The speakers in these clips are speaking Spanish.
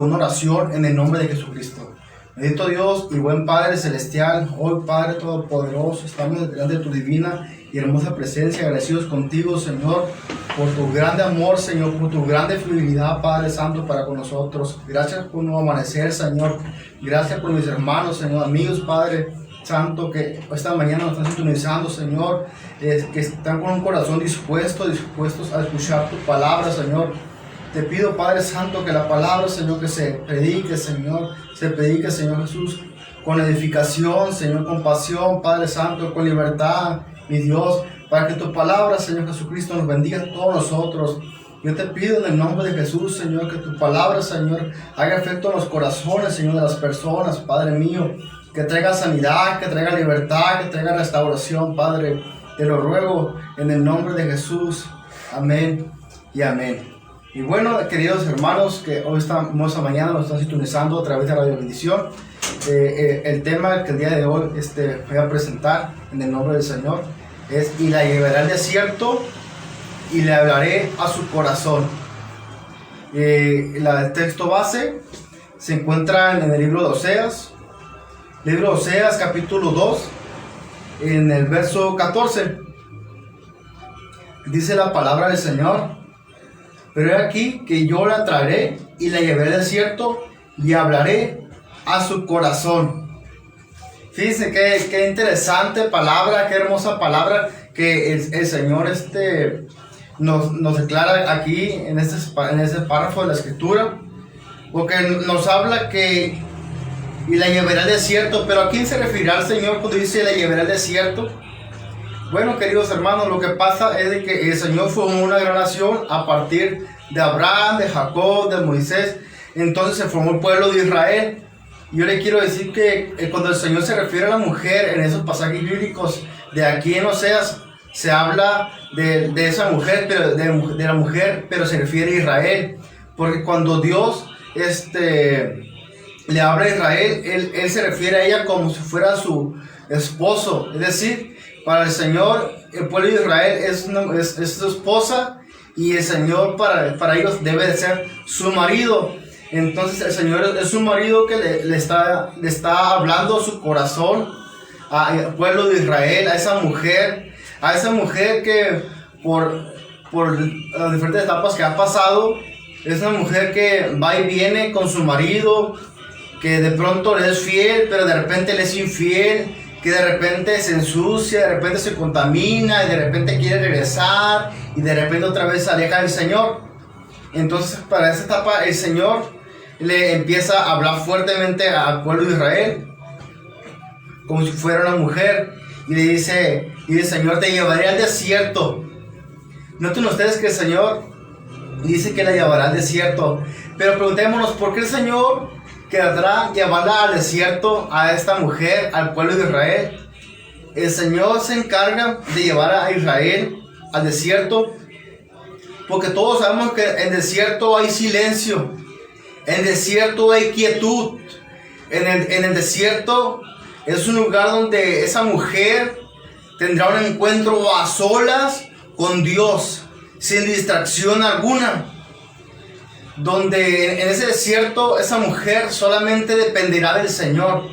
una oración en el nombre de Jesucristo. Bendito Dios y buen Padre Celestial, hoy Padre Todopoderoso, estamos delante de tu divina y hermosa presencia, agradecidos contigo, Señor, por tu grande amor, Señor, por tu grande fidelidad, Padre Santo, para con nosotros. Gracias por un nuevo amanecer, Señor. Gracias por mis hermanos, Señor, amigos, Padre Santo, que esta mañana nos están sintonizando, Señor, que están con un corazón dispuestos a escuchar tu palabra, Señor. Te pido, Padre Santo, que la palabra, Señor, que se predique, Señor Jesús, con edificación, Señor, con pasión, Padre Santo, con libertad, mi Dios, para que tu palabra, Señor Jesucristo, nos bendiga a todos nosotros. Yo te pido en el nombre de Jesús, Señor, que tu palabra, Señor, haga efecto en los corazones, Señor, de las personas, Padre mío, que traiga sanidad, que traiga libertad, que traiga restauración, Padre. Te lo ruego en el nombre de Jesús. Amén y amén. Y bueno, queridos hermanos, que hoy esta mañana nos están sintonizando a través de Radio Bendición, el tema que el día de hoy voy a presentar en el nombre del Señor es: y la llevaré al desierto y le hablaré a su corazón. El texto base se encuentra en el libro de Oseas, capítulo 2, en el verso 14. Dice la palabra del Señor: pero he aquí que yo la traeré y la llevaré al desierto y hablaré a su corazón. Fíjense qué interesante palabra, qué hermosa palabra que el Señor nos declara aquí en este párrafo de la Escritura, porque nos habla que y la llevaré al desierto. Pero ¿a quién se refiere el Señor cuando dice la llevaré al desierto? Bueno, queridos hermanos, lo que pasa es de que el Señor formó una gran nación a partir de Abraham, de Jacob, de Moisés. Entonces se formó el pueblo de Israel. Yo le quiero decir que cuando el Señor se refiere a la mujer en esos pasajes bíblicos de aquí en Oseas, se habla de esa mujer, pero de la mujer, pero se refiere a Israel. Porque cuando Dios le habla a Israel, él se refiere a ella como si fuera su esposo. Es decir, para el Señor, el pueblo de Israel es su esposa, y el Señor para ellos debe de ser su marido. Entonces el Señor es su marido que le está hablando a su corazón, al pueblo de Israel, a esa mujer que por las diferentes etapas que ha pasado, es una mujer que va y viene con su marido, que de pronto le es fiel, pero de repente le es infiel, que de repente se ensucia, de repente se contamina, y de repente quiere regresar, y de repente otra vez se aleja del Señor. Entonces, para esa etapa, el Señor le empieza a hablar fuertemente al pueblo de Israel, como si fuera una mujer, y le dice, Señor, te llevaré al desierto. Noten ustedes que el Señor dice que la llevará al desierto, pero preguntémonos, ¿por qué el Señor querrá llevarla al desierto a esta mujer, al pueblo de Israel? El Señor se encarga de llevar a Israel al desierto porque todos sabemos que en el desierto hay silencio, en el desierto hay quietud, en el desierto es un lugar donde esa mujer tendrá un encuentro a solas con Dios, sin distracción alguna, donde en ese desierto esa mujer solamente dependerá del Señor.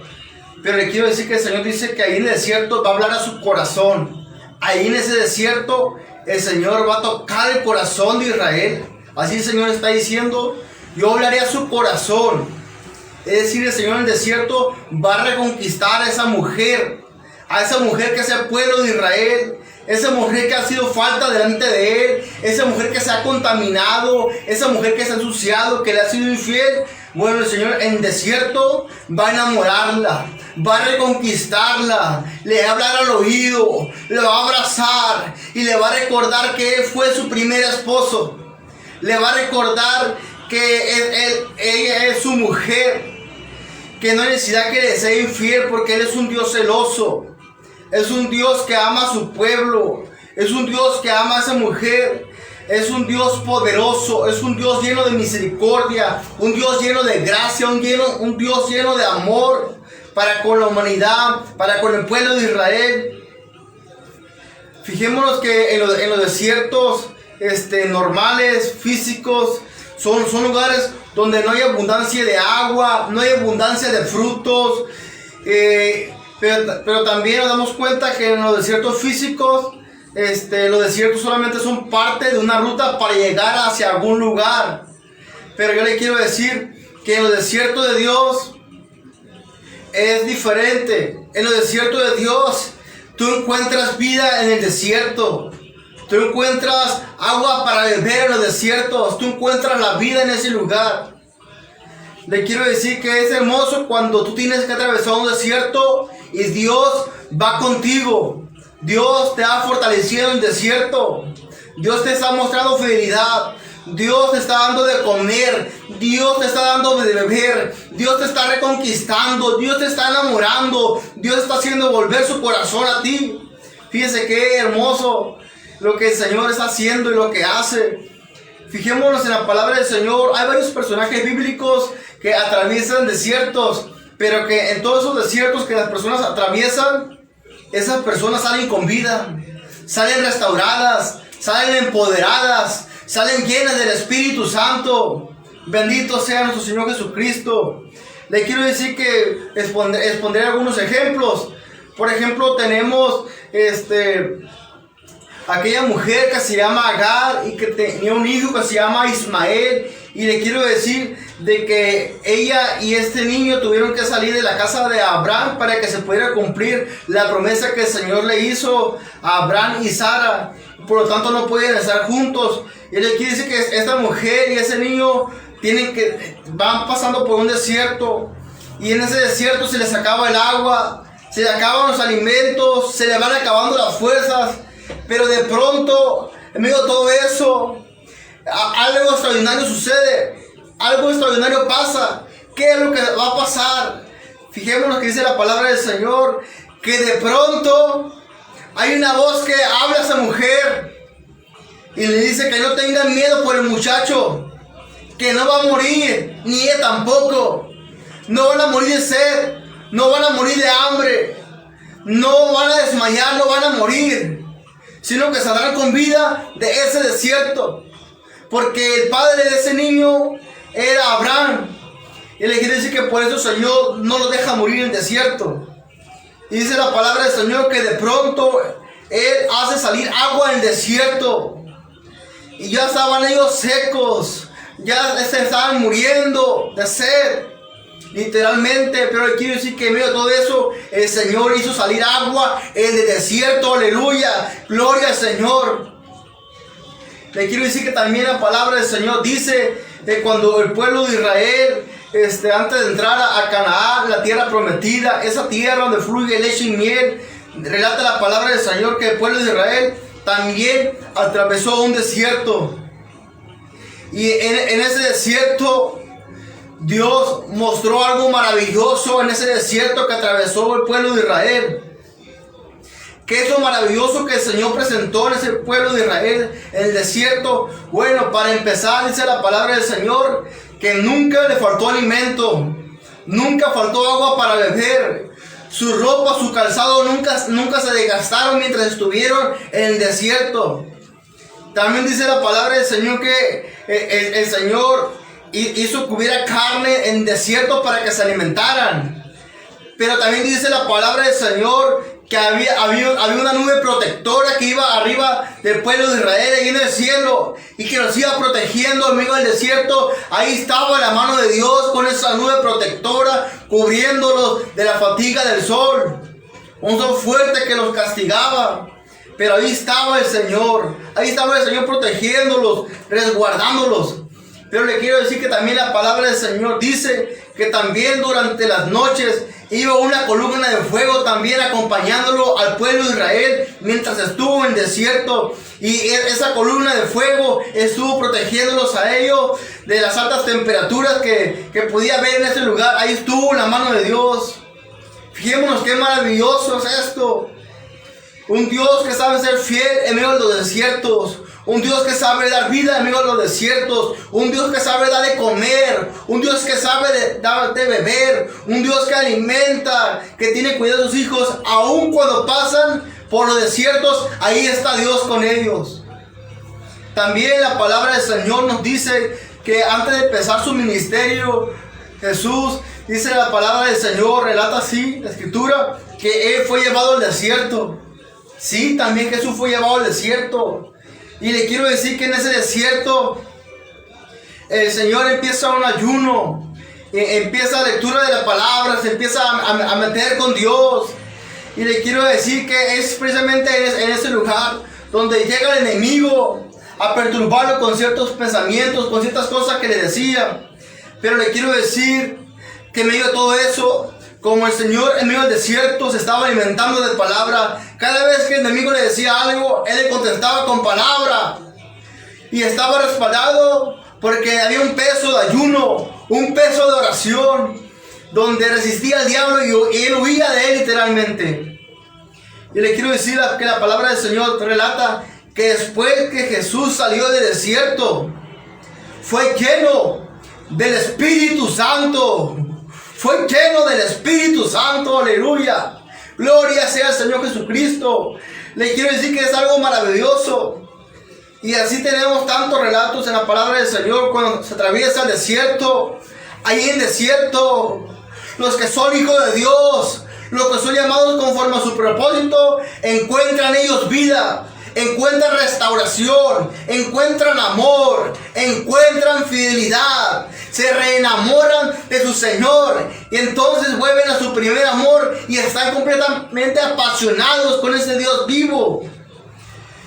Pero le quiero decir que el Señor dice que ahí en el desierto va a hablar a su corazón. Ahí en ese desierto el Señor va a tocar el corazón de Israel. Así el Señor está diciendo: yo hablaré a su corazón. Es decir, el Señor en el desierto va a reconquistar a esa mujer que es el pueblo de Israel, esa mujer que ha sido falta delante de él, esa mujer que se ha contaminado, esa mujer que se ha ensuciado, que le ha sido infiel. Bueno, el Señor en el desierto va a enamorarla, va a reconquistarla, le va a hablar al oído, le va a abrazar y le va a recordar que él fue su primer esposo. Le va a recordar que ella es su mujer, que no hay necesidad que le sea infiel porque él es un Dios celoso. Es un Dios que ama a su pueblo, es un Dios que ama a esa mujer, es un Dios poderoso, es un Dios lleno de misericordia, un Dios lleno de gracia, un Dios lleno de amor para con la humanidad, para con el pueblo de Israel. Fijémonos que en los desiertos normales, físicos, Son lugares donde no hay abundancia de agua, no hay abundancia de frutos. Pero también nos damos cuenta que en los desiertos físicos, los desiertos solamente son parte de una ruta para llegar hacia algún lugar. Pero yo le quiero decir que en los desiertos de Dios es diferente. En los desiertos de Dios tú encuentras vida en el desierto. Tú encuentras agua para beber en los desiertos. Tú encuentras la vida en ese lugar. Le quiero decir que es hermoso cuando tú tienes que atravesar un desierto y Dios va contigo. Dios te ha fortalecido en el desierto. Dios te está mostrando fidelidad. Dios te está dando de comer. Dios te está dando de beber. Dios te está reconquistando. Dios te está enamorando. Dios está haciendo volver su corazón a ti. Fíjese qué hermoso lo que el Señor está haciendo y lo que hace. Fijémonos en la palabra del Señor. Hay varios personajes bíblicos que atraviesan desiertos, pero que en todos esos desiertos que las personas atraviesan, esas personas salen con vida, salen restauradas, salen empoderadas, salen llenas del Espíritu Santo. Bendito sea nuestro Señor Jesucristo. Le quiero decir que expondré algunos ejemplos. Por ejemplo, tenemos aquella mujer que se llama Agar y que tenía un hijo que se llama Ismael. Y le quiero decir de que ella y este niño tuvieron que salir de la casa de Abraham para que se pudiera cumplir la promesa que el Señor le hizo a Abraham y Sara. Por lo tanto no pueden estar juntos. Y le quiero decir que esta mujer y ese niño van pasando por un desierto. Y en ese desierto se les acaba el agua, se les acaban los alimentos, se les van acabando las fuerzas. Pero de pronto, en medio de todo eso, algo extraordinario sucede. Algo extraordinario pasa. ¿Qué es lo que va a pasar? Fijémonos que dice la palabra del Señor, que de pronto hay una voz que habla a esa mujer y le dice que no tengan miedo por el muchacho, que no va a morir, ni ella tampoco. No van a morir de sed, no van a morir de hambre, no van a desmayar, no van a morir, sino que saldrán con vida de ese desierto. Porque el padre de ese niño era Abraham. Y le quiere decir que por eso el Señor no lo deja morir en el desierto. Y dice la palabra del Señor que de pronto Él hace salir agua en el desierto. Y ya estaban ellos secos. Ya se estaban muriendo de sed. Literalmente. Pero le quiero decir que en medio de todo eso el Señor hizo salir agua en el desierto. Aleluya. Gloria al Señor. Le quiero decir que también la palabra del Señor dice que cuando el pueblo de Israel, antes de entrar a Canaán, la tierra prometida, esa tierra donde fluye leche y miel, relata la palabra del Señor que el pueblo de Israel también atravesó un desierto. Y en ese desierto, Dios mostró algo maravilloso en ese desierto que atravesó el pueblo de Israel. ¿Qué es lo maravilloso que el Señor presentó en ese pueblo de Israel en el desierto? Bueno, para empezar, dice la palabra del Señor que nunca le faltó alimento, nunca faltó agua para beber. Su ropa, su calzado nunca se desgastaron mientras estuvieron en el desierto. También dice la palabra del Señor que el Señor hizo que hubiera carne en el desierto para que se alimentaran. Pero también dice la palabra del Señor que había una nube protectora que iba arriba del pueblo de Israel, ahí en el cielo, y que los iba protegiendo en medio del desierto. Ahí estaba la mano de Dios con esa nube protectora, cubriéndolos de la fatiga del sol. Un sol fuerte que los castigaba. Pero ahí estaba el Señor protegiéndolos, resguardándolos. Pero le quiero decir que también la palabra del Señor dice que también durante las noches iba una columna de fuego también acompañándolo al pueblo de Israel mientras estuvo en el desierto. Y esa columna de fuego estuvo protegiéndolos a ellos de las altas temperaturas que podía haber en ese lugar. Ahí estuvo la mano de Dios. Fijémonos qué maravilloso es esto. Un Dios que sabe ser fiel en medio de los desiertos. Un Dios que sabe dar vida en medio de los desiertos. Un Dios que sabe dar de comer. Un Dios que sabe dar de beber. Un Dios que alimenta, que tiene cuidado de sus hijos. Aun cuando pasan por los desiertos, ahí está Dios con ellos. También la palabra del Señor nos dice que antes de empezar su ministerio, Jesús, dice la palabra del Señor, relata así la escritura, que Él fue llevado al desierto. Sí, también Jesús fue llevado al desierto. Y le quiero decir que en ese desierto el Señor empieza un ayuno, empieza la lectura de la palabra, se empieza a meter con Dios. Y le quiero decir que es precisamente en ese lugar donde llega el enemigo a perturbarlo con ciertos pensamientos, con ciertas cosas que le decía. Pero le quiero decir que en medio de todo eso, como el Señor en medio del desierto se estaba alimentando de palabra, cada vez que el enemigo le decía algo, Él le contestaba con palabra. Y estaba respaldado porque había un peso de ayuno, un peso de oración, donde resistía al diablo y él huía de él literalmente. Y le quiero decir que la palabra del Señor relata que después que Jesús salió del desierto, fue lleno del Espíritu Santo. Fue lleno del Espíritu Santo, aleluya. Gloria sea al Señor Jesucristo. Le quiero decir que es algo maravilloso. Y así tenemos tantos relatos en la palabra del Señor cuando se atraviesa el desierto. Ahí en el desierto, los que son hijos de Dios, los que son llamados conforme a su propósito, encuentran ellos vida, encuentran restauración, encuentran amor, encuentran fidelidad, se reenamoran de su Señor y entonces vuelven a su primer amor y están completamente apasionados con ese Dios vivo.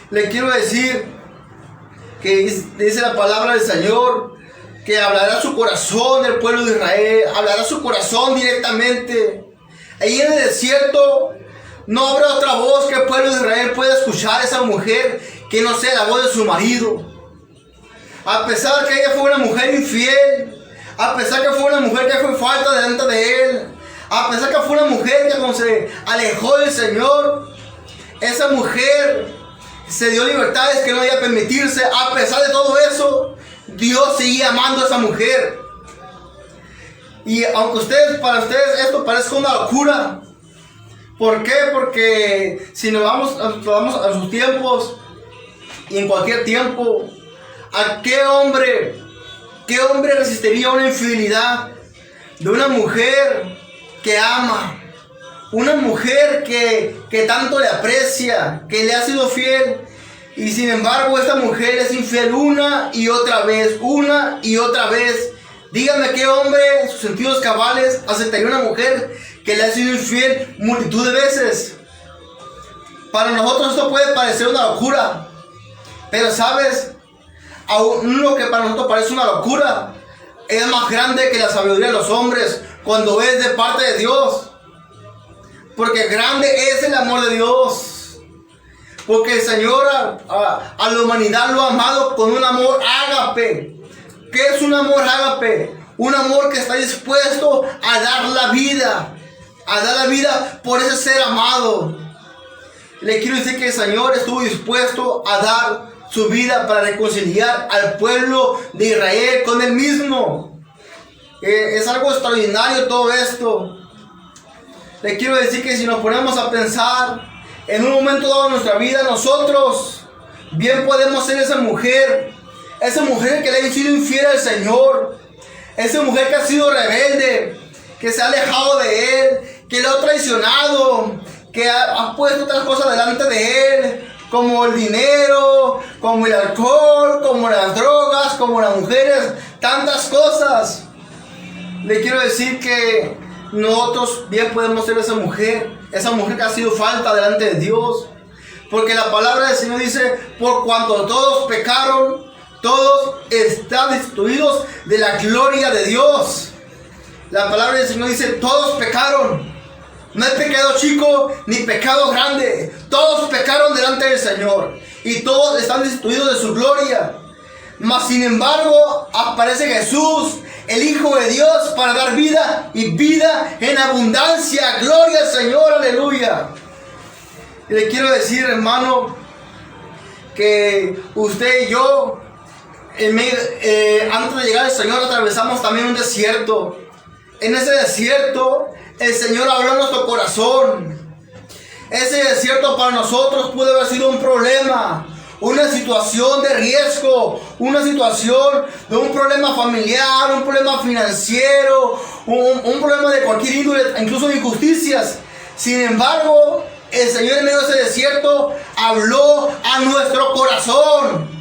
Le quiero decir que dice la palabra del Señor que hablará su corazón del pueblo de Israel, hablará su corazón directamente. Ahí en el desierto no habrá otra voz que el pueblo de Israel pueda escuchar a esa mujer que no sea la voz de su marido. A pesar que ella fue una mujer infiel, a pesar que fue una mujer que fue falta delante de él, a pesar que fue una mujer que cuando se alejó del Señor, esa mujer se dio libertades que no debía permitirse. A pesar de todo eso, Dios seguía amando a esa mujer. Y aunque para ustedes esto parezca una locura, ¿por qué? Porque si nos vamos a sus tiempos y en cualquier tiempo, ¿a qué hombre resistiría una infidelidad de una mujer que ama? Una mujer que tanto le aprecia, que le ha sido fiel. Y sin embargo esta mujer es infiel una y otra vez. Dígame qué hombre en sus sentidos cabales aceptaría una mujer que le ha sido infiel multitud de veces. Para nosotros esto puede parecer una locura, pero sabes, aún lo que para nosotros parece una locura es más grande que la sabiduría de los hombres cuando es de parte de Dios. Porque grande es el amor de Dios. Porque el Señor a la humanidad lo ha amado con un amor ágape. ¿Qué es un amor ágape? Un amor que está dispuesto a dar la vida. A dar la vida por ese ser amado. Le quiero decir que el Señor estuvo dispuesto a dar su vida para reconciliar al pueblo de Israel con Él mismo. Es algo extraordinario todo esto. Le quiero decir que si nos ponemos a pensar en un momento dado de nuestra vida, nosotros bien podemos ser esa mujer que le ha sido infiel al Señor, esa mujer que ha sido rebelde, que se ha alejado de Él, que le ha traicionado, que ha puesto otras cosas delante de Él, como el dinero, como el alcohol, como las drogas, como las mujeres, tantas cosas. Le quiero decir que nosotros bien podemos ser esa mujer que ha sido falta delante de Dios. Porque la palabra del Señor dice, por cuanto todos pecaron, todos están destituidos de la gloria de Dios. La palabra del Señor dice, todos pecaron. No hay pecado chico ni pecado grande. Todos pecaron delante del Señor y todos están destituidos de su gloria. Mas sin embargo aparece Jesús, el Hijo de Dios, para dar vida y vida en abundancia. Gloria al Señor, aleluya. Y le quiero decir, hermano, que usted y yo, antes de llegar al Señor, atravesamos también un desierto. En ese desierto, el Señor habló en nuestro corazón. Ese desierto para nosotros pudo haber sido un problema, una situación de riesgo, una situación de un problema familiar, un problema financiero, un problema de cualquier índole, incluso de injusticias. Sin embargo, el Señor en medio de ese desierto habló a nuestro corazón.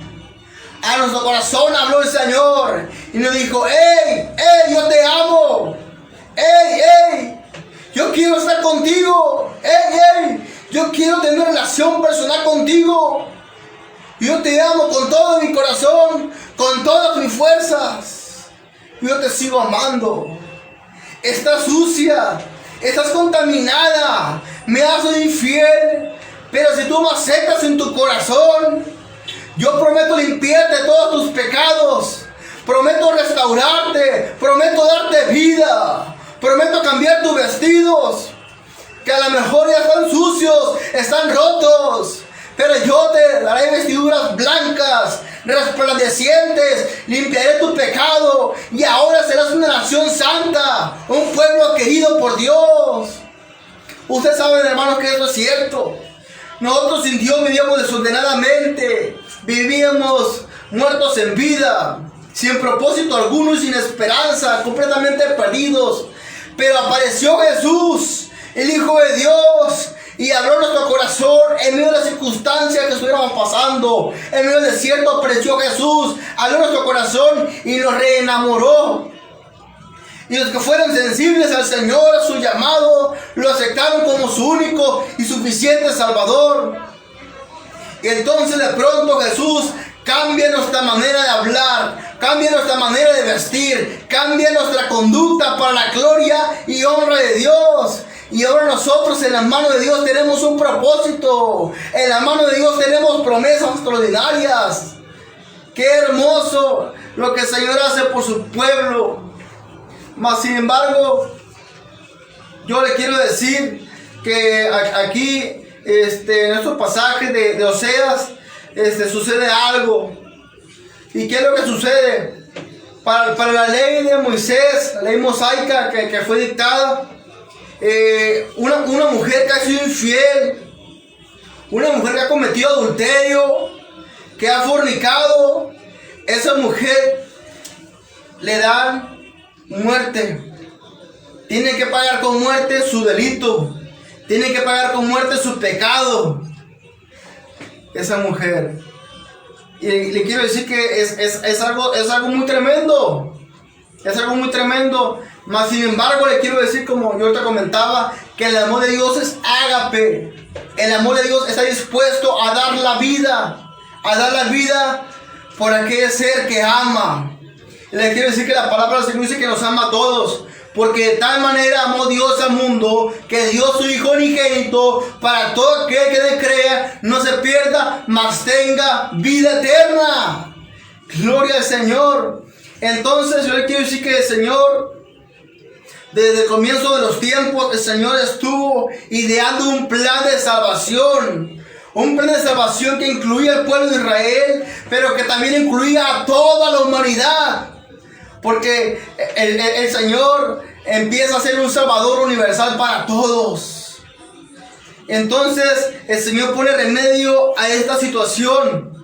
A nuestro corazón habló el Señor y nos dijo: hey, hey, yo te amo. Hey, hey, yo quiero estar contigo. Hey, hey, yo quiero tener una relación personal contigo. Yo te amo con todo mi corazón, con todas mis fuerzas. Yo te sigo amando. Estás sucia, estás contaminada, me has sido infiel, pero si tú me aceptas en tu corazón, yo prometo limpiarte todos tus pecados, prometo restaurarte, prometo darte vida, prometo cambiar tus vestidos, que a lo mejor ya están sucios, están rotos, pero yo te daré vestiduras blancas, resplandecientes, limpiaré tu pecado y ahora serás una nación santa, un pueblo querido por Dios. Ustedes saben, hermanos, que esto es cierto. Nosotros sin Dios vivíamos desordenadamente, vivíamos muertos en vida, sin propósito alguno y sin esperanza, completamente perdidos. Pero apareció Jesús, el Hijo de Dios, y habló nuestro corazón en medio de las circunstancias que estuviéramos pasando. En medio del desierto apareció Jesús, habló nuestro corazón y nos reenamoró. Y los que fueron sensibles al Señor, a su llamado, lo aceptaron como su único y suficiente Salvador. Y entonces de pronto Jesús cambia nuestra manera de hablar, cambia nuestra manera de vestir, cambia nuestra conducta para la gloria y honra de Dios. Y ahora nosotros en la mano de Dios tenemos un propósito. En la mano de Dios tenemos promesas extraordinarias. Qué hermoso lo que el Señor hace por su pueblo. Mas sin embargo, yo le quiero decir que aquí en estos pasajes de Oseas sucede algo. ¿Y qué es lo que sucede? Para la ley de Moisés, la ley mosaica que fue dictada, una mujer que ha sido infiel, una mujer que ha cometido adulterio, que ha fornicado, esa mujer le dan muerte. Tiene que pagar con muerte su delito, tiene que pagar con muerte su pecado, esa mujer. Y le quiero decir que es algo muy tremendo, es algo muy tremendo. Mas sin embargo le quiero decir, como yo te comentaba, que el amor de Dios es ágape. El amor de Dios está dispuesto a dar la vida por aquel ser que ama. Le quiero decir que la palabra del Señor dice que nos ama a todos, porque de tal manera amó Dios al mundo que dio su Hijo unigénito para todo aquel que le crea no se pierda, mas tenga vida eterna. Gloria al Señor. Entonces yo le quiero decir que el Señor, desde el comienzo de los tiempos, el Señor estuvo ideando un plan de salvación. Un plan de salvación que incluía al pueblo de Israel, pero que también incluía a toda la humanidad. Porque el Señor empieza a ser un Salvador universal para todos. Entonces el Señor pone remedio a esta situación,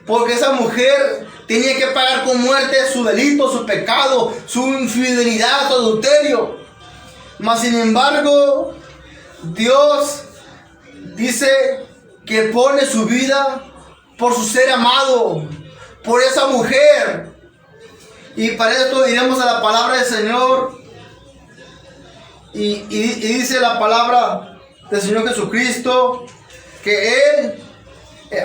porque esa mujer tenía que pagar con muerte su delito, su pecado, su infidelidad, su adulterio. Mas sin embargo, Dios dice que pone su vida por su ser amado, por esa mujer. Y para esto diremos a la palabra del Señor. Y dice la palabra del Señor Jesucristo que Él,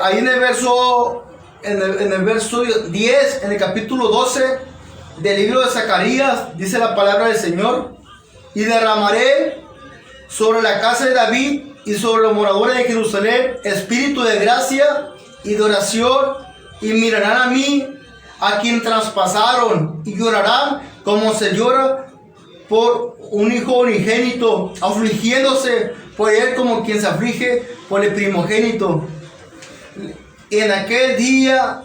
ahí en el verso 10, en el capítulo 12 del libro de Zacarías, dice la palabra del Señor: y derramaré sobre la casa de David y sobre los moradores de Jerusalén espíritu de gracia y de oración, y mirarán a mí, a quien traspasaron, y llorarán como se llora por un hijo unigénito, afligiéndose por él como quien se aflige por el primogénito. En aquel día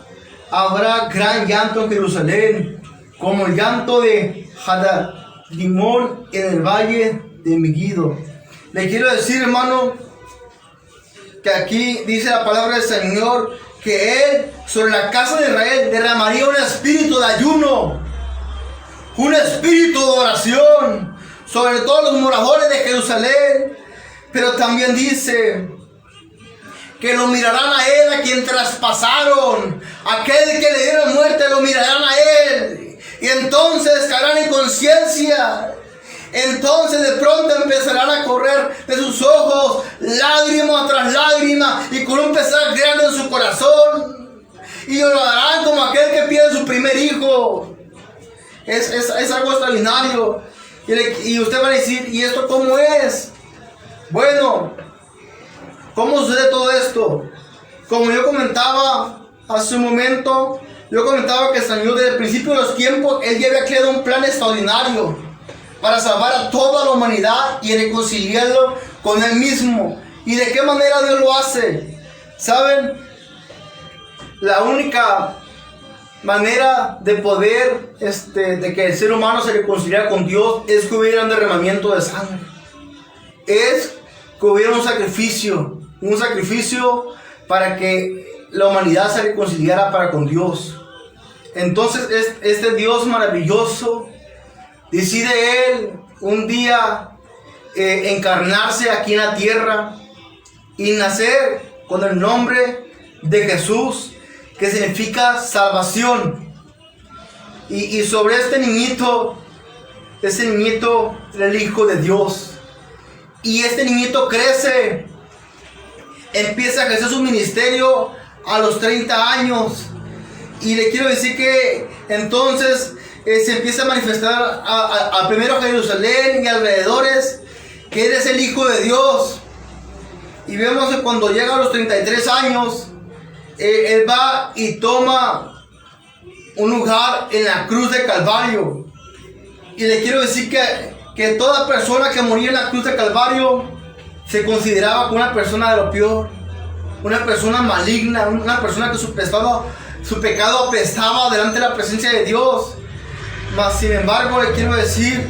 habrá gran llanto en Jerusalén, como el llanto de Hadad-Rimón en el valle de Megiddo. Le quiero decir, hermano, que aquí dice la palabra del Señor que Él sobre la casa de Israel derramaría un espíritu de ayuno, un espíritu de oración sobre todos los moradores de Jerusalén. Pero también dice que lo mirarán a Él, a quien traspasaron, aquel que le dieron muerte, lo mirarán a Él, y entonces caerán en conciencia. Entonces de pronto empezarán a correr de sus ojos lágrima tras lágrima, y con un pesar grande en su corazón, y llorarán como aquel que pierde su primer hijo. Es algo extraordinario. Y usted va a decir, ¿y esto cómo es? Bueno, ¿cómo sucede todo esto? Como yo comentaba hace un momento, yo comentaba que el Señor desde el principio de los tiempos, Él ya había creado un plan extraordinario para salvar a toda la humanidad y reconciliarlo con Él mismo. ¿Y de qué manera Dios lo hace? ¿Saben? La única manera de poder, de que el ser humano se reconciliara con Dios, es que hubiera un derramamiento de sangre. Es que hubiera un sacrificio para que la humanidad se reconciliara para con Dios. Entonces este Dios maravilloso decide Él un día encarnarse aquí en la tierra y nacer con el nombre de Jesús, que significa salvación. Y sobre este niñito era el Hijo de Dios. Y este niñito crece, empieza a ejercer su ministerio a los 30 años. Y le quiero decir que entonces se empieza a manifestar a primero a Jerusalén y alrededores, que Él es el Hijo de Dios. Y vemos que cuando llega a los 33 años, Él va y toma un lugar en la cruz de Calvario. Y le quiero decir que toda persona que moría en la cruz de Calvario se consideraba como una persona de lo peor, una persona maligna, una persona que su pecado apestaba delante de la presencia de Dios. Mas sin embargo le quiero decir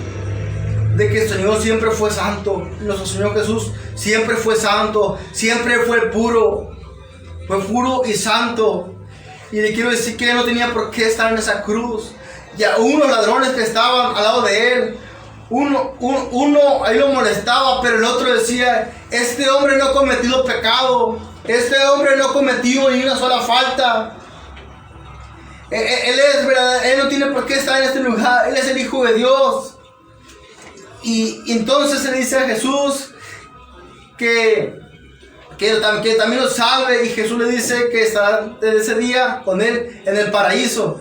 de que el Señor siempre fue santo. Nuestro Señor Jesús siempre fue santo, siempre fue puro y santo. Y le quiero decir que Él no tenía por qué estar en esa cruz. Y aún los ladrones que estaban al lado de Él, uno ahí lo molestaba, pero el otro decía, este hombre no ha cometido pecado, este hombre no ha cometido ni una sola falta. Él es verdad, Él no tiene por qué estar en este lugar, Él es el Hijo de Dios. Y entonces se le dice a Jesús que también lo sabe, y Jesús le dice que estará ese día con Él en el paraíso.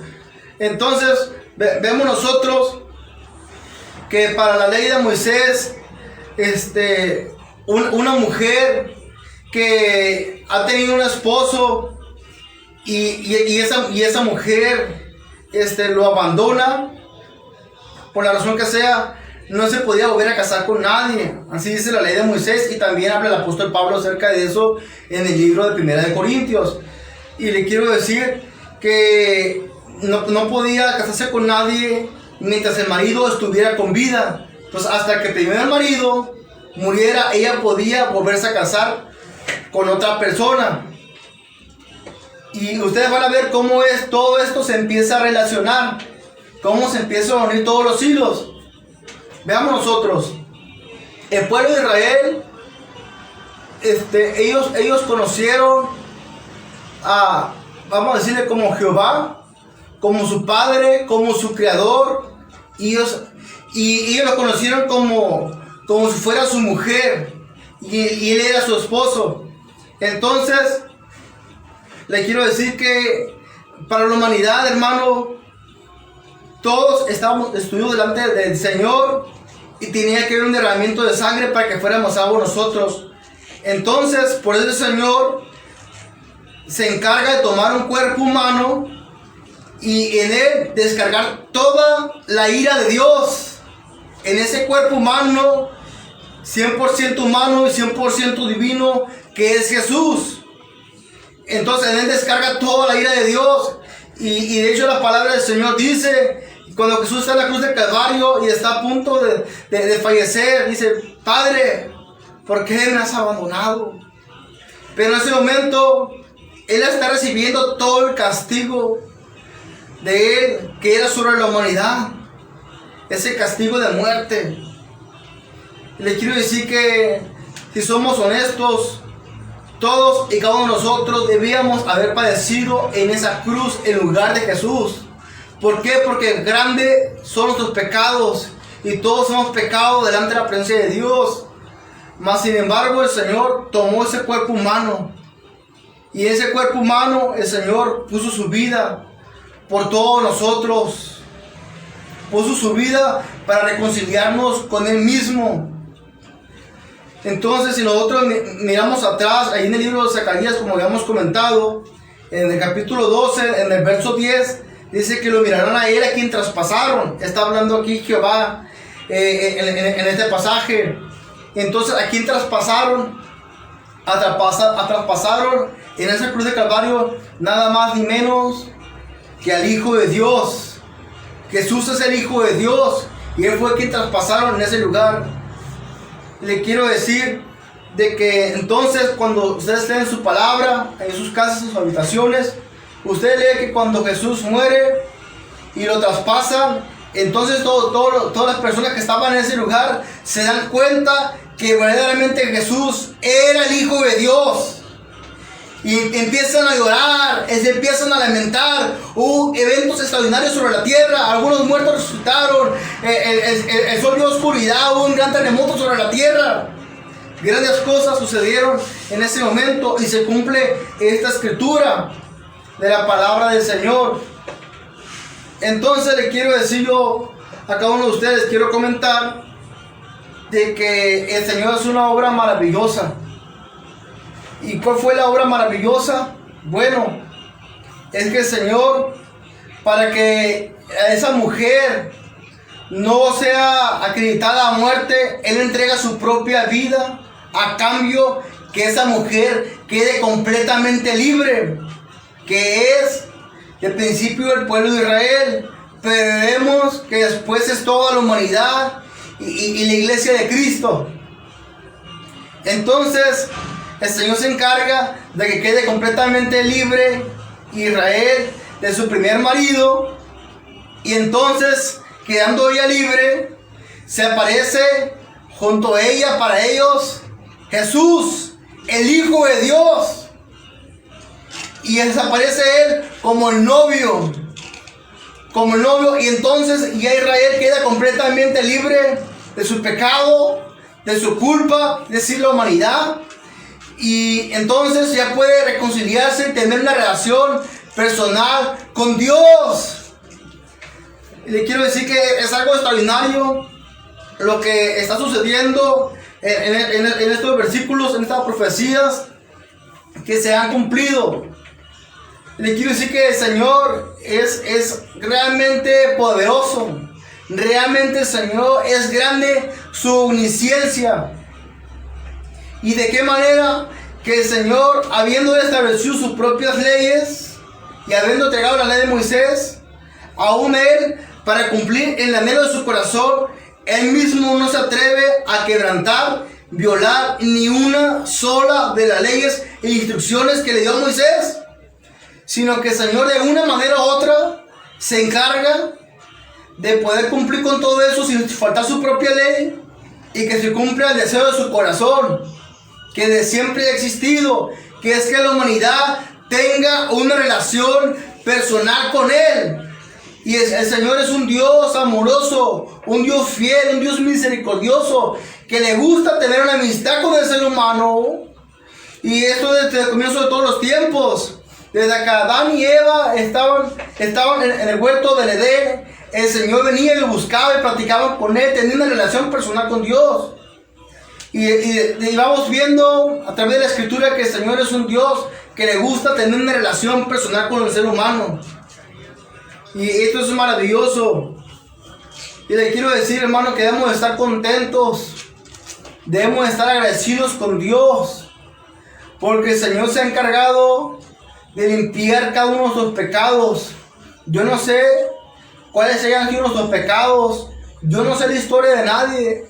Entonces vemos nosotros que para la ley de Moisés, una mujer que ha tenido un esposo y esa mujer lo abandona por la razón que sea, no se podía volver a casar con nadie. Así dice la ley de Moisés, y también habla el apóstol Pablo acerca de eso en el libro de 1 de Corintios. Y le quiero decir que no podía casarse con nadie mientras el marido estuviera con vida. Entonces hasta que primero el marido muriera, ella podía volverse a casar con otra persona. Y ustedes van a ver cómo todo esto se empieza a relacionar, cómo se empiezan a unir todos los hilos. Veamos nosotros, el pueblo de Israel, ellos conocieron a, vamos a decirle, como Jehová, como su padre, como su creador, y ellos lo conocieron como si fuera su mujer, y él era su esposo. Entonces, le quiero decir que para la humanidad, hermano, todos estuvimos delante del Señor, y tenía que haber un derramamiento de sangre para que fuéramos salvos nosotros. Entonces, por eso el Señor se encarga de tomar un cuerpo humano y en él descargar toda la ira de Dios. En ese cuerpo humano, 100% humano y 100% divino, que es Jesús. Entonces en él descarga toda la ira de Dios. Y de hecho la palabra del Señor dice, cuando Jesús está en la cruz del Calvario y está a punto de fallecer, dice, Padre, ¿por qué me has abandonado? Pero en ese momento Él está recibiendo todo el castigo de Él, que era sobre la humanidad. Ese castigo de muerte. Le quiero decir que si somos honestos, todos y cada uno de nosotros debíamos haber padecido en esa cruz en lugar de Jesús. ¿Por qué? Porque grandes son nuestros pecados y todos hemos pecado delante de la presencia de Dios. Mas sin embargo el Señor tomó ese cuerpo humano, y en ese cuerpo humano el Señor puso su vida por todos nosotros. Puso su vida para reconciliarnos con Él mismo. Entonces, si nosotros miramos atrás, ahí en el libro de Zacarías, como habíamos comentado, en el capítulo 12, en el verso 10, dice que lo mirarán a Él a quien traspasaron. Está hablando aquí Jehová en este pasaje. Entonces, ¿a quién traspasaron? Traspasaron en esa cruz de Calvario nada más ni menos que al Hijo de Dios. Jesús es el Hijo de Dios, y Él fue quien traspasaron en ese lugar. Le quiero decir de que entonces, cuando ustedes leen su palabra, en sus casas, en sus habitaciones, usted lee que cuando Jesús muere y lo traspasan, entonces todas las personas que estaban en ese lugar se dan cuenta que verdaderamente Jesús era el Hijo de Dios. Y empiezan a llorar, se empiezan a lamentar. Hubo eventos extraordinarios sobre la tierra. Algunos muertos resucitaron. El sol dio oscuridad. Hubo un gran terremoto sobre la tierra. Grandes cosas sucedieron en ese momento. Y se cumple esta escritura de la palabra del Señor. Entonces le quiero decir yo a cada uno de ustedes, quiero comentar de que el Señor es una obra maravillosa. ¿Y cuál fue la obra maravillosa? Bueno, es que el Señor, para que esa mujer no sea acreditada a muerte, Él entrega su propia vida a cambio que esa mujer quede completamente libre, que es el principio del pueblo de Israel, pero vemos que después es toda la humanidad y la iglesia de Cristo. Entonces el Señor se encarga de que quede completamente libre Israel de su primer marido, y entonces, quedando ella libre, se aparece junto a ella para ellos Jesús, el Hijo de Dios, y desaparece Él como el novio, y entonces ya Israel queda completamente libre de su pecado, de su culpa, es decir, la humanidad. Y entonces ya puede reconciliarse y tener una relación personal con Dios. Y le quiero decir que es algo extraordinario lo que está sucediendo en estos versículos, en estas profecías que se han cumplido. Le quiero decir que el Señor es realmente poderoso. Realmente el Señor es grande su omnisciencia. ¿Y de qué manera? Que el Señor, habiendo establecido sus propias leyes y habiendo entregado la ley de Moisés, aún Él, para cumplir el anhelo de su corazón, Él mismo no se atreve a quebrantar, violar ni una sola de las leyes e instrucciones que le dio a Moisés, sino que el Señor, de una manera u otra, se encarga de poder cumplir con todo eso sin faltar su propia ley, y que se cumpla el deseo de su corazón, que de siempre ha existido, que es que la humanidad tenga una relación personal con Él. Y el Señor es un Dios amoroso, un Dios fiel, un Dios misericordioso, que le gusta tener una amistad con el ser humano. Y esto desde el comienzo de todos los tiempos. Desde que Adán y Eva estaban en el huerto del Edén, el Señor venía y lo buscaba y practicaba con Él, tenía una relación personal con Dios. Y vamos viendo a través de la Escritura que el Señor es un Dios que le gusta tener una relación personal con el ser humano. Y esto es maravilloso. Y le quiero decir, hermano, que debemos estar contentos, debemos estar agradecidos con Dios, porque el Señor se ha encargado de limpiar cada uno de nuestros pecados. Yo no sé cuáles sean nuestros pecados, yo no sé la historia de nadie,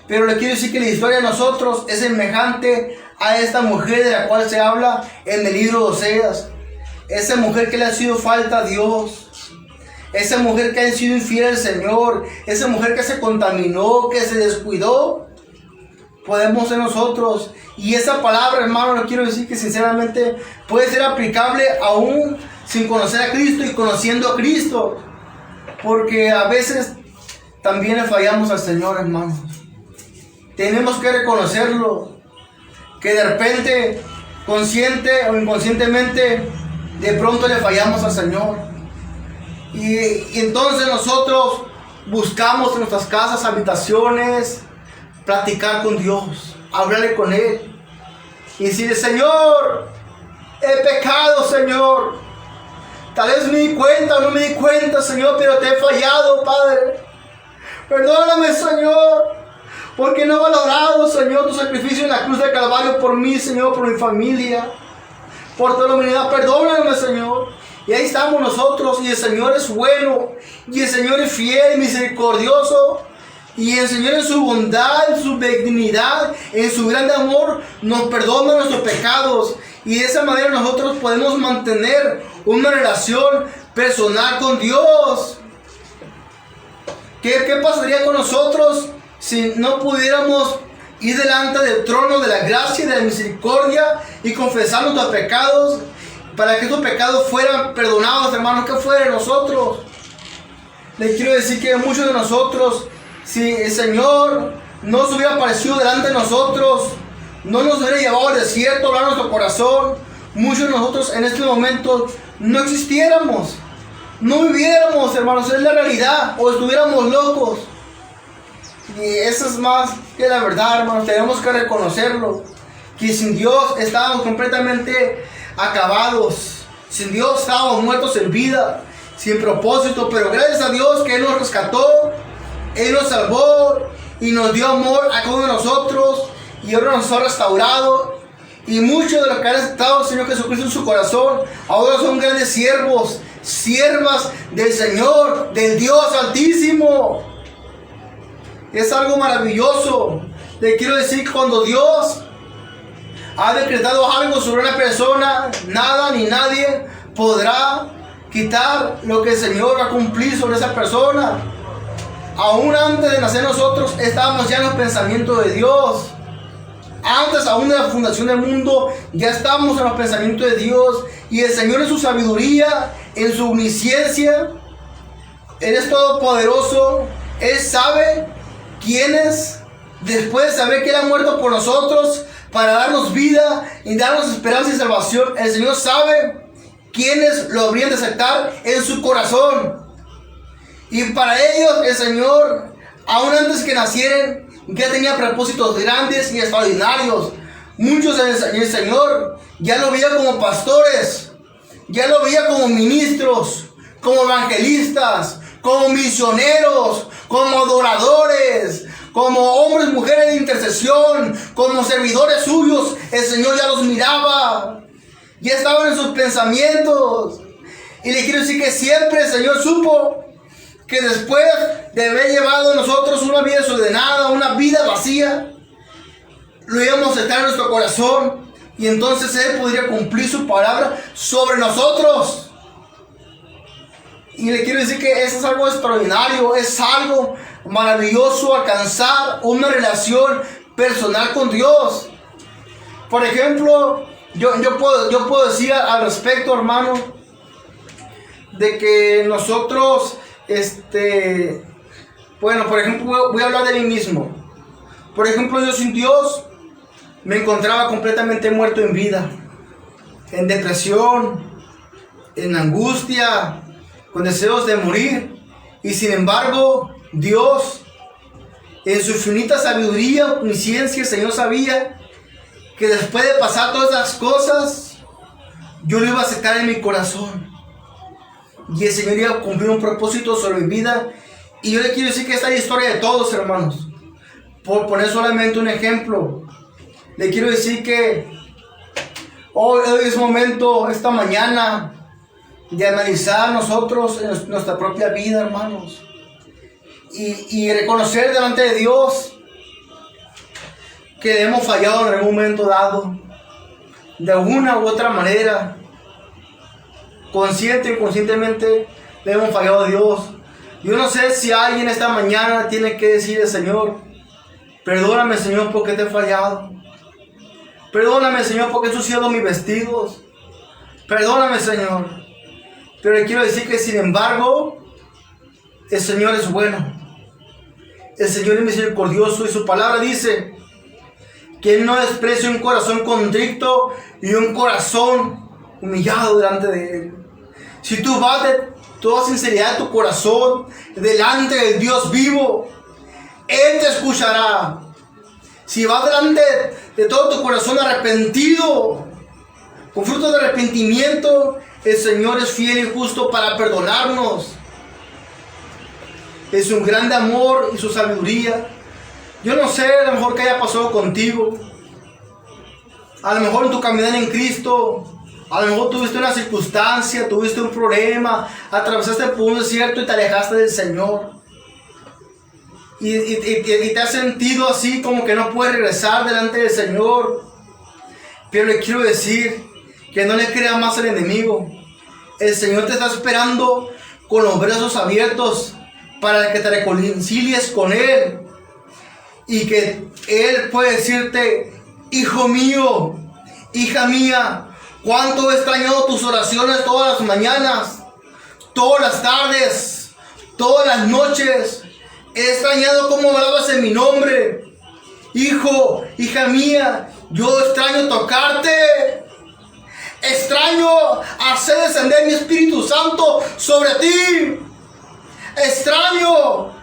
pero le quiero decir que la historia de nosotros es semejante a esta mujer de la cual se habla en el libro de Oseas. Esa mujer que le ha sido falta a Dios. Esa mujer que ha sido infiel al Señor. Esa mujer que se contaminó, que se descuidó. Podemos ser nosotros. Y esa palabra, hermano, le quiero decir que sinceramente puede ser aplicable aún sin conocer a Cristo y conociendo a Cristo. Porque a veces también le fallamos al Señor, hermanos. Tenemos que reconocerlo. Que de repente, consciente o inconscientemente, de pronto le fallamos al Señor. Y entonces nosotros buscamos en nuestras casas, habitaciones, platicar con Dios, hablarle con Él. Y decirle: Señor, he pecado, Señor. Tal vez me di cuenta o no me di cuenta, Señor, pero te he fallado, Padre. Perdóname, Señor. Porque no he valorado, Señor, tu sacrificio en la cruz del Calvario por mí, Señor, por mi familia, por toda la humanidad. Perdóname, Señor. Y ahí estamos nosotros. Y el Señor es bueno. Y el Señor es fiel y misericordioso. Y el Señor en su bondad, en su benignidad, en su grande amor, nos perdona nuestros pecados. Y de esa manera nosotros podemos mantener una relación personal con Dios. ¿Qué pasaría con nosotros si no pudiéramos ir delante del trono de la gracia y de la misericordia y confesar nuestros pecados para que esos pecados fueran perdonados, hermanos? ¿Qué fuera de nosotros? Les quiero decir que muchos de nosotros, si el Señor no se hubiera aparecido delante de nosotros, no nos hubiera llevado al desierto, hablar nuestro corazón, muchos de nosotros en este momento no existiéramos, no viviéramos, hermanos, es la realidad, o estuviéramos locos. Y eso es más que la verdad, hermanos. Tenemos que reconocerlo, que sin Dios estábamos completamente acabados. Sin Dios estábamos muertos en vida, sin propósito. Pero gracias a Dios que Él nos rescató, Él nos salvó y nos dio amor a cada uno de nosotros, y ahora nos ha restaurado. Y muchos de los que han aceptado al Señor Jesucristo en su corazón ahora son grandes siervos, siervas del Señor, del Dios Altísimo. Es algo maravilloso. Le quiero decir que cuando Dios ha decretado algo sobre una persona, nada ni nadie podrá quitar lo que el Señor va a cumplir sobre esa persona. Aún antes de nacer nosotros estábamos ya en los pensamientos de Dios. Antes aún de la fundación del mundo ya estamos en los pensamientos de Dios. Y el Señor en su sabiduría, en su omnisciencia, Él es todopoderoso. Él sabe quiénes, después de saber que Él ha muerto por nosotros para darnos vida y darnos esperanza y salvación, el Señor sabe quiénes lo habrían de aceptar en su corazón. Y para ellos el Señor, aún antes que nacieran, ya tenía propósitos grandes y extraordinarios. Muchos el Señor ya lo veía como pastores, ya lo veía como ministros, como evangelistas, como misioneros, como adoradores, como hombres, mujeres de intercesión, como servidores suyos. El Señor ya los miraba, ya estaban en sus pensamientos. Y le quiero decir que siempre el Señor supo que después de haber llevado a nosotros una vida desordenada, una vida vacía, lo íbamos a aceptar en nuestro corazón, y entonces Él podría cumplir su palabra sobre nosotros. Y le quiero decir que eso es algo extraordinario, es algo maravilloso, alcanzar una relación personal con Dios. Por ejemplo, yo puedo decir al respecto, hermano, de que nosotros, bueno, por ejemplo, voy a hablar de mí mismo. Por ejemplo, yo sin Dios me encontraba completamente muerto en vida, en depresión, en angustia, con deseos de morir. Y sin embargo, Dios, en su infinita sabiduría, omnisciencia, el Señor sabía que después de pasar todas las cosas, yo lo iba a aceptar en mi corazón, y el Señor iba a cumplir un propósito sobre mi vida. Y yo le quiero decir que esta es la historia de todos, hermanos. Por poner solamente un ejemplo, le quiero decir que hoy es momento, esta mañana, de analizar nosotros en nuestra propia vida, hermanos, y reconocer delante de Dios que hemos fallado en algún momento dado, de alguna u otra manera, consciente o inconscientemente, le hemos fallado a Dios. Yo no sé si alguien esta mañana tiene que decirle: Señor, perdóname, Señor, porque te he fallado. Perdóname, Señor, porque he ensuciado mis vestidos. Perdóname, Señor. Pero le quiero decir que, sin embargo, el Señor es bueno. El Señor es misericordioso, y su palabra dice que Él no desprecia un corazón contrito y un corazón humillado delante de Él. Si tú vas de toda sinceridad de tu corazón delante del Dios vivo, Él te escuchará. Si vas delante de todo tu corazón arrepentido, con fruto de arrepentimiento, el Señor es fiel y justo para perdonarnos. Es un grande amor y su sabiduría. Yo no sé, a lo mejor que haya pasado contigo. A lo mejor en tu caminar en Cristo, a lo mejor tuviste una circunstancia, tuviste un problema, atravesaste por un desierto y te alejaste del Señor. Y te has sentido así como que no puedes regresar delante del Señor. Pero le quiero decir que no le creas más al enemigo. El Señor te está esperando con los brazos abiertos para que te reconcilies con Él. Y que Él puede decirte: hijo mío, hija mía, cuánto he extrañado tus oraciones todas las mañanas, todas las tardes, todas las noches. He extrañado cómo hablabas en mi nombre. Hijo, hija mía, yo extraño tocarte. Extraño hacer descender mi Espíritu Santo sobre ti. Extraño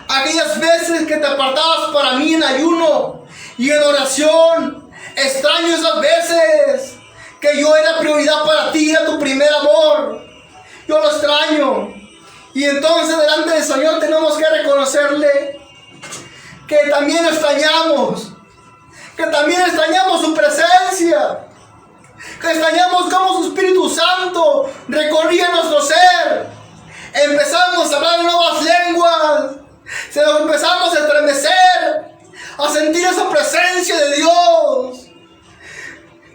aquellas veces que te apartabas para mí en ayuno y en oración. Extraño esas veces que yo era prioridad para ti, era tu primer amor. Yo lo extraño. Y entonces delante del Señor tenemos que reconocerle que también extrañamos. Que también extrañamos su presencia. Que extrañamos cómo su Espíritu Santo recorría nuestro ser. Empezamos a hablar nuevas lenguas. Se nos empezamos a estremecer, a sentir esa presencia de Dios.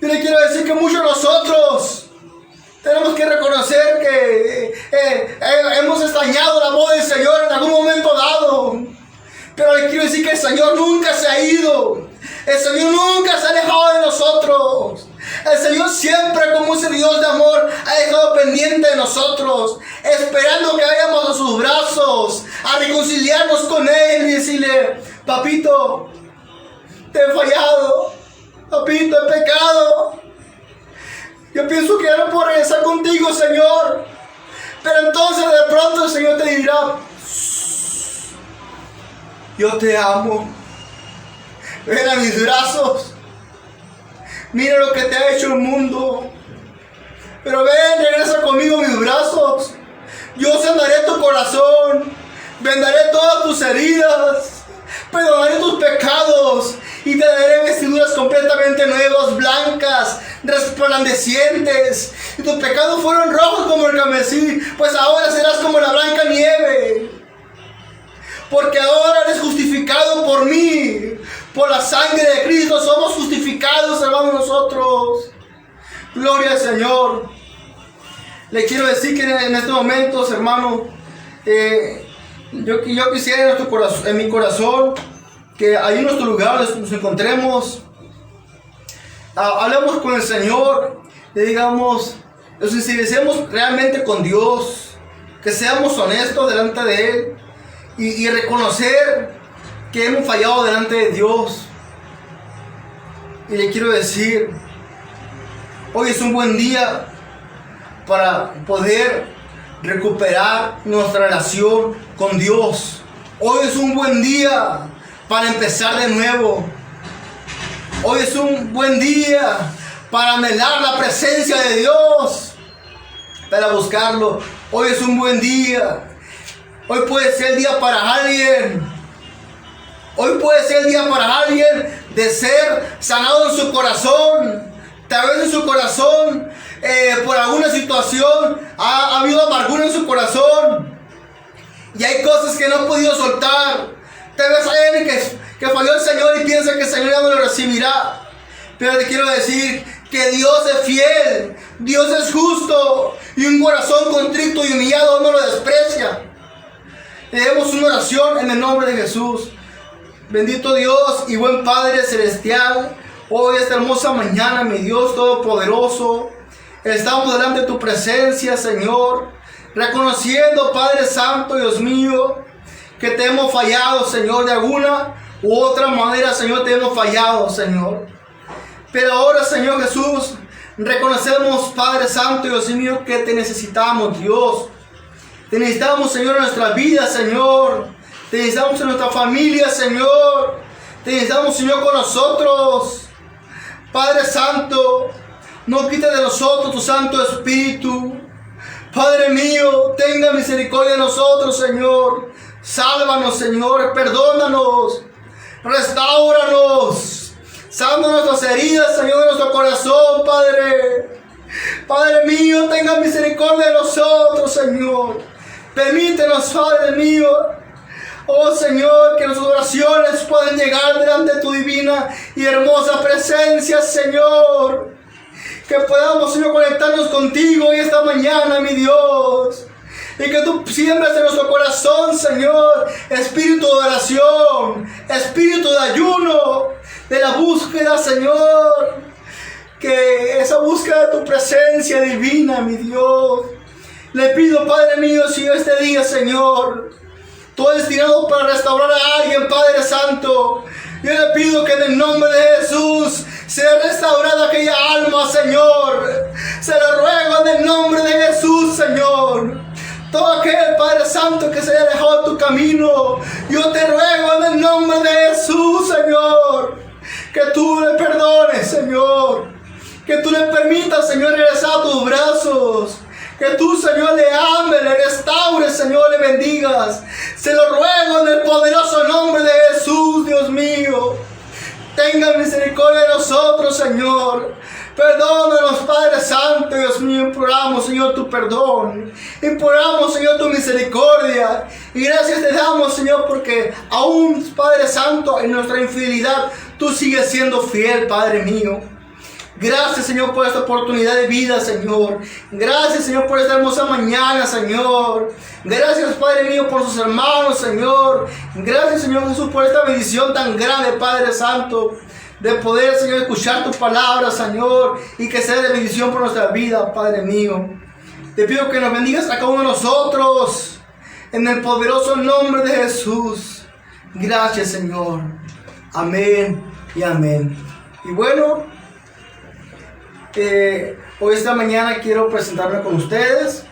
Yo le quiero decir que muchos de nosotros tenemos que reconocer que hemos extrañado la voz del Señor en algún momento dado. Pero le quiero decir que el Señor nunca se ha ido. El Señor nunca se ha alejado de nosotros. El Señor siempre, como ese Dios de amor, ha estado pendiente de nosotros, esperando que vayamos a sus brazos, a reconciliarnos con Él y decirle: papito, te he fallado, papito, he pecado. Yo pienso que ya no puedo regresar contigo, Señor. Pero entonces de pronto el Señor te dirá: yo te amo. Ven a mis brazos. Mira lo que te ha hecho el mundo. Pero ven, regresa conmigo a mis brazos. Yo sanaré tu corazón. Vendaré todas tus heridas. Perdonaré tus pecados. Y te daré vestiduras completamente nuevas, blancas, resplandecientes. Y tus pecados fueron rojos como el carmesí, pues ahora serás como la blanca nieve. Porque ahora eres justificado por mí. Por la sangre de Cristo somos justificados, hermanos, nosotros. Gloria al Señor. Le quiero decir que en estos momentos, hermano, yo quisiera en mi corazón que ahí en nuestro lugar nos encontremos, hablemos con el Señor, le digamos, nos sincericemos realmente con Dios, que seamos honestos delante de Él y reconocer que hemos fallado delante de Dios. Y le quiero decir, hoy es un buen día para poder recuperar nuestra relación con Dios. Hoy es un buen día para empezar de nuevo. Hoy es un buen día para anhelar la presencia de Dios, para buscarlo. Hoy es un buen día. Hoy puede ser el día para alguien. Hoy puede ser el día para alguien de ser sanado en su corazón. Tal vez en su corazón, por alguna situación, ha habido amargura en su corazón. Y hay cosas que no ha podido soltar. Tal vez hay alguien que falló el Señor y piensa que el Señor ya no lo recibirá. Pero te quiero decir que Dios es fiel, Dios es justo, y un corazón contrito y humillado no lo desprecia. Leemos una oración en el nombre de Jesús. Bendito Dios y buen Padre Celestial, hoy esta hermosa mañana, mi Dios Todopoderoso, estamos delante de tu presencia, Señor, reconociendo, Padre Santo, Dios mío, que te hemos fallado, Señor, de alguna u otra manera, Señor, te hemos fallado, Señor. Pero ahora, Señor Jesús, reconocemos, Padre Santo, Dios mío, que te necesitamos, Dios. Te necesitamos, Señor, en nuestra vida, Señor. Te necesitamos en nuestra familia, Señor. Te necesitamos, Señor, con nosotros. Padre Santo, no quites de nosotros tu Santo Espíritu. Padre mío, tenga misericordia de nosotros, Señor. Sálvanos, Señor. Perdónanos. Restáuranos. Sana nuestras heridas, Señor, de nuestro corazón, Padre. Padre mío, tenga misericordia de nosotros, Señor. Permítenos, Padre mío, oh Señor, que nuestras oraciones puedan llegar delante de tu divina y hermosa presencia, Señor. Que podamos, Señor, conectarnos contigo hoy esta mañana, mi Dios. Y que tú siembres en nuestro corazón, Señor, espíritu de oración, espíritu de ayuno, de la búsqueda, Señor. Que esa búsqueda de tu presencia divina, mi Dios. Le pido, Padre mío, si este día, Señor, todo destinado para restaurar a alguien, Padre Santo, yo le pido que en el nombre de Jesús sea restaurada aquella alma, Señor. Se lo ruego en el nombre de Jesús, Señor. Todo aquel, Padre Santo, que se haya dejado tu camino, yo te ruego en el nombre de Jesús, Señor, que tú le perdones, Señor. Que tú le permitas, Señor, regresar a tus brazos. Que tú, Señor, le ames, le restaures, Señor, le bendigas. Se lo ruego en el poderoso nombre de Jesús, Dios mío. Tenga misericordia de nosotros, Señor. Perdónanos, Padre Santo, Dios mío. Imploramos, Señor, tu perdón. Imploramos, Señor, tu misericordia. Y gracias te damos, Señor, porque aún, Padre Santo, en nuestra infidelidad, tú sigues siendo fiel, Padre mío. Gracias, Señor, por esta oportunidad de vida, Señor. Gracias, Señor, por esta hermosa mañana, Señor. Gracias, Padre mío, por sus hermanos, Señor. Gracias, Señor Jesús, por esta bendición tan grande, Padre Santo, de poder, Señor, escuchar tu palabra, Señor, y que sea de bendición por nuestra vida, Padre mío. Te pido que nos bendigas a cada uno de nosotros, en el poderoso nombre de Jesús. Gracias, Señor. Amén y amén. Y bueno, hoy esta mañana quiero presentarme con ustedes.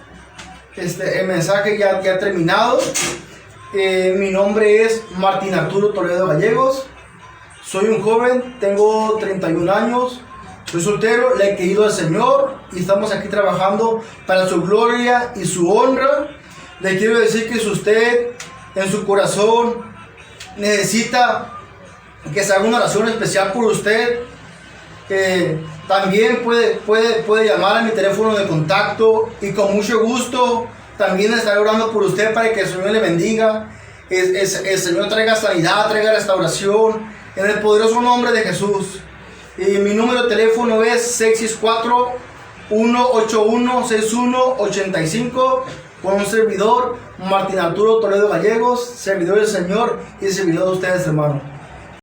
El mensaje ya ha terminado. Mi nombre es Martín Arturo Toledo Gallegos. Soy un joven, tengo 31 años. Soy soltero, le he querido al Señor y estamos aquí trabajando para su gloria y su honra. Le quiero decir que si usted en su corazón necesita que se haga una oración especial por usted, también puede llamar a mi teléfono de contacto y con mucho gusto también estaré orando por usted para que el Señor le bendiga, el Señor traiga sanidad, traiga restauración en el poderoso nombre de Jesús. Y mi número de teléfono es 664-181-6185 con un servidor, Martín Arturo Toledo Gallegos, servidor del Señor y servidor de ustedes, hermano.